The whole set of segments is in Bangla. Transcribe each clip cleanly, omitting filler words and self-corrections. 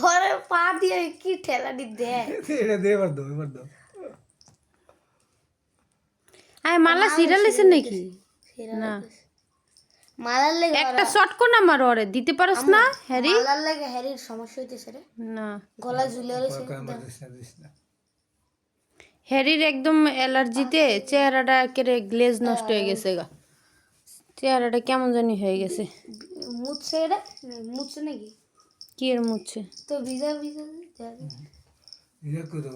ওরে পা দিয়ে কি ঠেলাটি দে এটা দে এবার দাও আয় মালা সিরিয়াল এসে নাকি না মালার লেগে একটা শর্ট কোন আমার ওরে দিতে পারছ না হ্যারি মালার লেগে হ্যারির সমস্যা হইতেছে রে না গলা ঝুলে রয়েছে হ্যারির একদম অ্যালার্জিতে চেহারাটা একেবারে গ্লেজ নষ্ট হয়ে গেছে গা চেহারাটা কেমন জানি হয়ে গেছে মুছছে রে মুছছে নাকি কি এর মুছছে তো ভিজা ভিজা ইয়া করে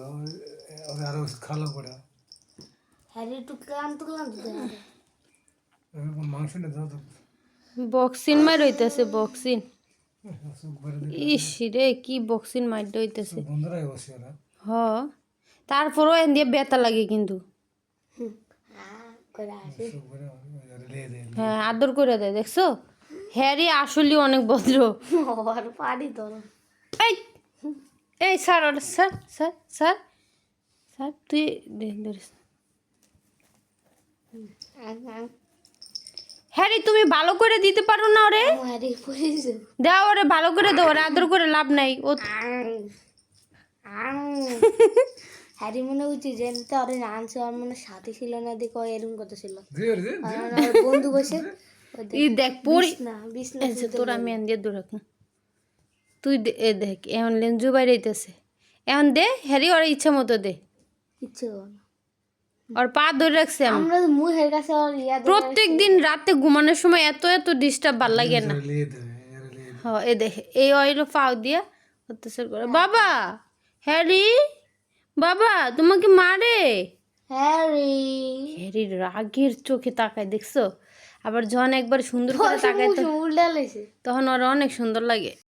ওরে আরো খালো করে হ্যারি একটু ক্লান্ত দে মাংস না দাও তো বক্সিং মার হইতেছে বক্সিং ইস রে কি বক্সিং মার হইতেছে বন্ধুরাই বসে ওরা হ তারপরও এন দিয়ে ব্যথা লাগে কিন্তু হ্যাঁ আদর করে দেয় দেখছো হ্যারি আসলে অনেক ভদ্র আর পারি ধরো এই এই sir sir sir sir sir তুই ধরিস হ্যারি তুমি ভালো করে দিতে পারো না ওরে হ্যারি পড়েছে দাও ওরে ভালো করে দাও ওরে আদর করে লাভ নাই ও হ্যারি মনে হচ্ছে যে ওরে আনছে ওর মনে সাথে ছিল না দেখো এরকম কথা ছিল বন্ধু বসে ই দেখ পড়ি না বিছনা এসে তোরা মেন দিয়ে দূর রাখ তুই এ দেখ এখন লেঞ্জু বাইরেইতেছে এখন দে হ্যারি ওর ইচ্ছা মতো দে ইচ্ছে করে ওর পা ধরে রাখছে আমি আমরা মুহের কাছে ওর ইয়া প্রত্যেক দিন রাতে ঘুমানোর সময় এত এত ডিস্টার্ব ভাল লাগে না হ্যাঁ এ দেখ এই অয়েল পাও দিয়া অত্যাচার করে বাবা হ্যারি বাবা তোমাকে মারে হ্যারি হ্যারি রাগের চোখে তাকায় দেখছো আবার যখন একবার সুন্দর করে তাকায় উল্টা লেছে তখন ওর অনেক সুন্দর লাগে